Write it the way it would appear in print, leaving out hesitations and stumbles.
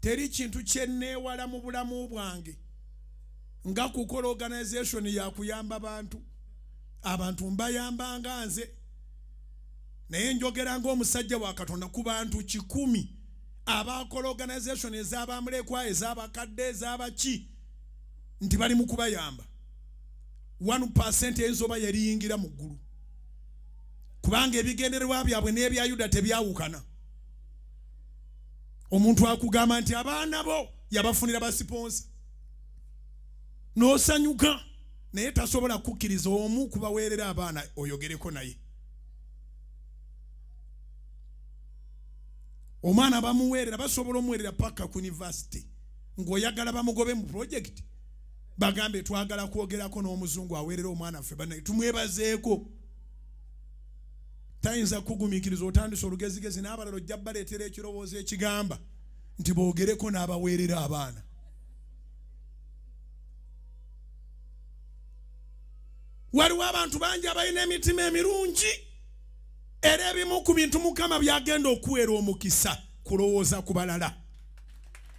Teri kintu kyenewala mu bulamu bwange nga kukola organization ya kuyamba bantu. Abantu mbayamba nga nze. Naye njogera ng'omusajja wa Katonda ku bantu 100 abakola organization ez'abamulekwa ez'abakadde ez'abaki nti bali mu kubayamba. 1% ensoba yariyingira mu ggulu. Kubanga ebigendererwa byabwe n'ebya Yuda tebyawukana. Omuntu akugamba nti abaana bo yabafunira basiponsa. N'osanyuka naye tasobola kukkiriza omu kubaweerera abaana oyogereko naye. Omwana bamuweerera basobola omuweerera paka ku university. Ng'oyagala bamugobe mu project. Bagambe twagala kwogerako n'omuzungu aweerera omwana ffe banaye tumwebazeeko. Tayinza kugumikiriza otandise olugezigezi n'abalala ojja baleetera ekirowoozo ekigamba nti boogereko n'abaweerera abaana. Waliwo abantu bangi abalina emitima emirungi era ebimu ku bintu Mukama byagenda okuweera omukisa kulowooza ku balala.